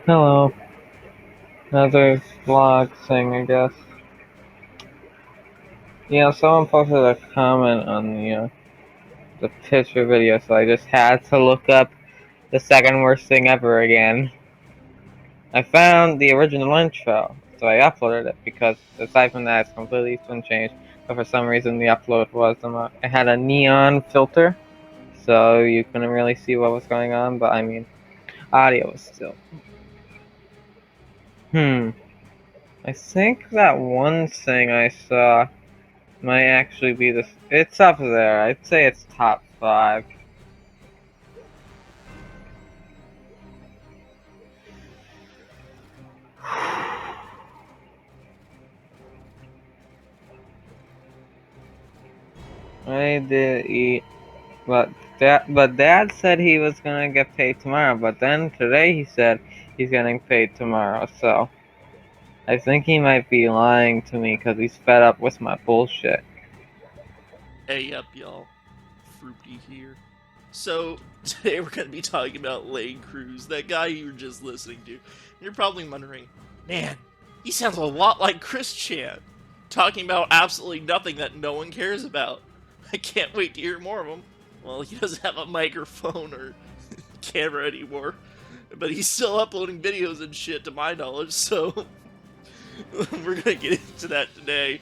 Hello. Another vlog thing, I guess. Someone posted a comment on the picture video, so I just had to look up the second worst thing ever again. I found the original intro, so I uploaded it because aside from that, it's completely been changed. But for some reason, the upload was it had a neon filter, so you couldn't really see what was going on. But I mean, audio was still. I think that one thing I saw might actually be this. It's up there. I'd say it's top 5. I did eat, but Dad said he was gonna get paid tomorrow. But then today he said he's getting paid tomorrow. So I think he might be lying to me because he's fed up with my bullshit. Hey up, y'all. Fruity here. So, today we're going to be talking about Layne Krusz, that guy you were just listening to. And you're probably wondering, man, he sounds a lot like Chris Chan, talking about absolutely nothing that no one cares about. I can't wait to hear more of him. Well, he doesn't have a microphone or camera anymore, but he's still uploading videos and shit to my knowledge, so we're going to get into that today.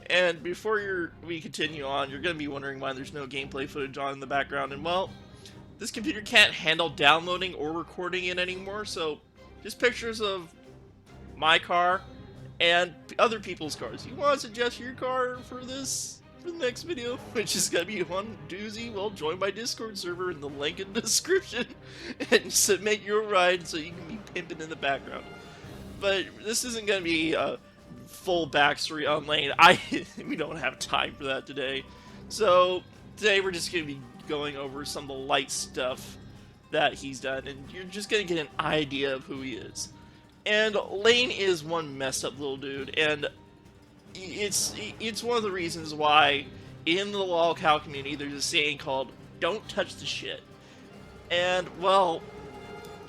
And before we continue on, you're going to be wondering why there's no gameplay footage on in the background. And well, this computer can't handle downloading or recording it anymore, so just pictures of my car and other people's cars. You want to suggest your car for the next video, which is going to be one doozy? Well, join my Discord server in the link in the description and submit your ride so you can be pimping in the background. But this isn't going to be full backstory on Layne. We don't have time for that today. So today we're just going to be going over some of the light stuff that he's done, and you're just going to get an idea of who he is. And Layne is one messed up little dude, and it's one of the reasons why in the lolcow community there's a saying called "Don't touch the shit." And well,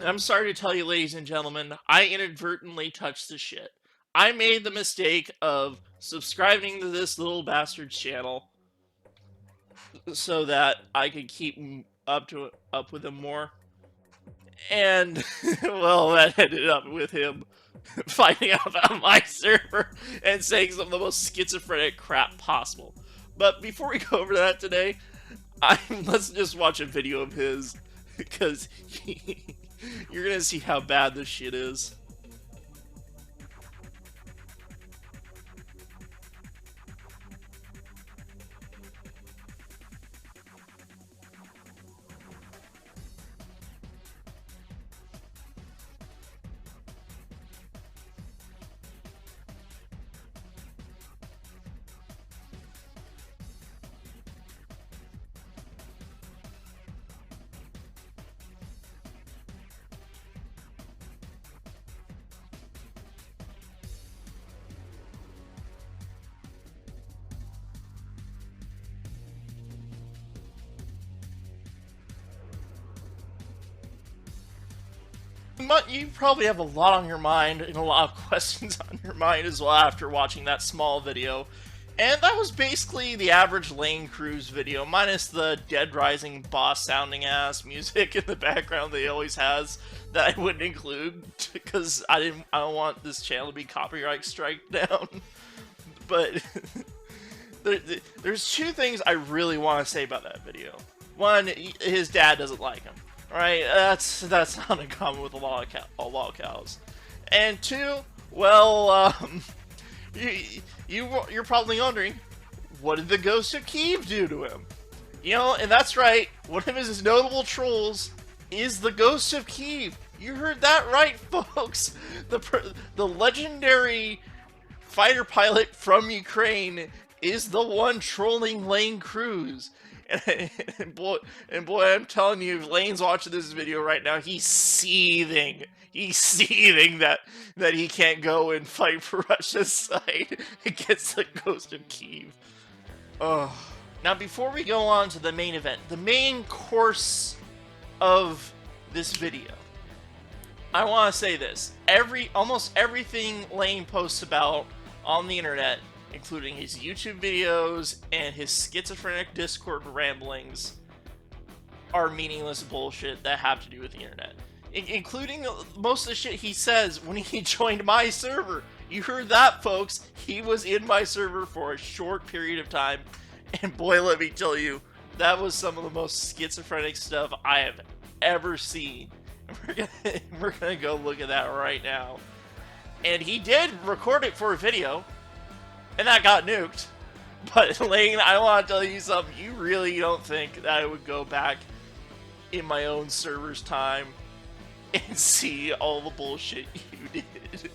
I'm sorry to tell you, ladies and gentlemen, I inadvertently touched the shit. I made the mistake of subscribing to this little bastard's channel so that I could keep up with him more. And well, that ended up with him finding out about my server and saying some of the most schizophrenic crap possible. But before we go over that today, let's just watch a video of his because you're gonna see how bad this shit is. But you probably have a lot on your mind and a lot of questions on your mind as well after watching that small video. And that was basically the average Layne Krusz video, minus the Dead Rising boss sounding ass music in the background that he always has that I wouldn't include because I don't want this channel to be copyright strike down. But there's two things I really want to say about that video. One, his dad doesn't like him. Right, that's not uncommon with a lot of cows. And two, well, you're probably wondering, what did the Ghost of Kiev do to him? And that's right, one of his notable trolls is the Ghost of Kiev. You heard that right, folks. The legendary fighter pilot from Ukraine is the one trolling Layne Krusz. And boy, I'm telling you, if Layne's watching this video right now, he's seething. He's seething that he can't go and fight for Russia's side against the Ghost of Kiev. Oh. Now, before we go on to the main event, the main course of this video, I want to say this. Almost everything Layne posts about on the internet, including his YouTube videos and his schizophrenic Discord ramblings, are meaningless bullshit that have to do with the internet. Including most of the shit he says when he joined my server. You heard that, folks. He was in my server for a short period of time, and boy, let me tell you, that was some of the most schizophrenic stuff I have ever seen. We're gonna go look at that right now. And he did record it for a video, and that got nuked. But Layne, I want to tell you something. You really don't think that I would go back in my own server's time and see all the bullshit you did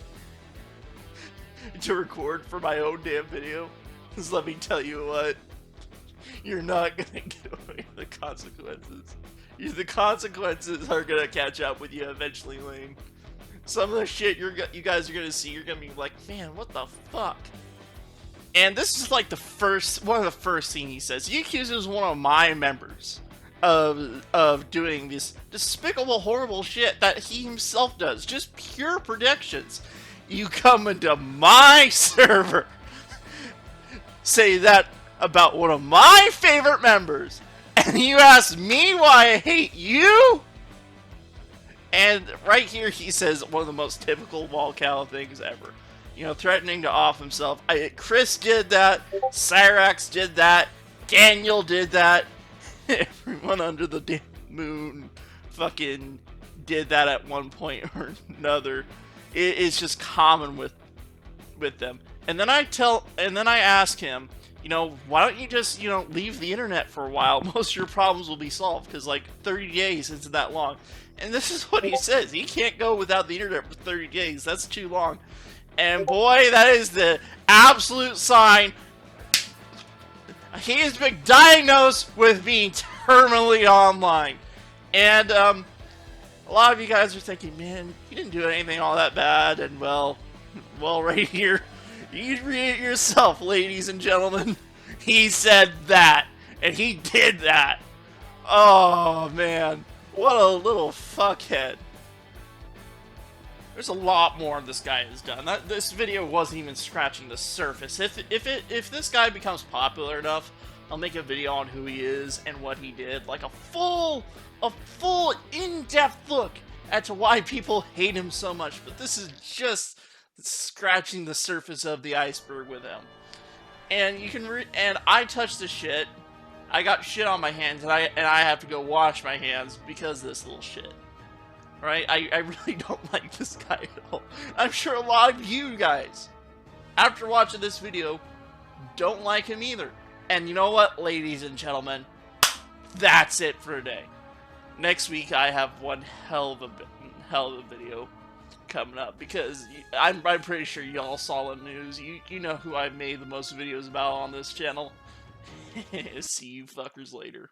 to record for my own damn video? Because let me tell you what, you're not gonna get away with the consequences. The consequences are gonna catch up with you eventually, Layne. Some of the shit you guys are gonna see, you're gonna be like, man, what the fuck? And this is like one of the first things he says. He accuses one of my members of doing this despicable, horrible shit that he himself does. Just pure predictions. You come into my server, say that about one of my favorite members, and you ask me why I hate you? And right here he says one of the most typical Walcal things ever. You know, threatening to off himself. Krusz did that, Cyrax did that, Daniel did that, everyone under the damn moon fucking did that at one point or another. It's just common with them. And then I ask him, you know, why don't you just, you know, leave the internet for a while? Most of your problems will be solved, because like 30 days isn't that long. And this is what he says. He can't go without the internet for 30 days. That's too long. And boy, that is the absolute sign. He has been diagnosed with being terminally online. And a lot of you guys are thinking, man, he didn't do anything all that bad. And well, right here, you can read it yourself, ladies and gentlemen. He said that, and he did that. Oh man, what a little fuckhead. There's a lot more this guy has done. This video wasn't even scratching the surface. If this guy becomes popular enough, I'll make a video on who he is and what he did, like a full in-depth look at to why people hate him so much. But this is just scratching the surface of the iceberg with him. And you can and I touched the shit. I got shit on my hands, and I have to go wash my hands because of this little shit. Right? I really don't like this guy at all. I'm sure a lot of you guys, after watching this video, don't like him either. And you know what, ladies and gentlemen? That's it for today. Next week, I have one hell of a video coming up, because I'm pretty sure y'all saw the news. You know who I made the most videos about on this channel. See you fuckers later.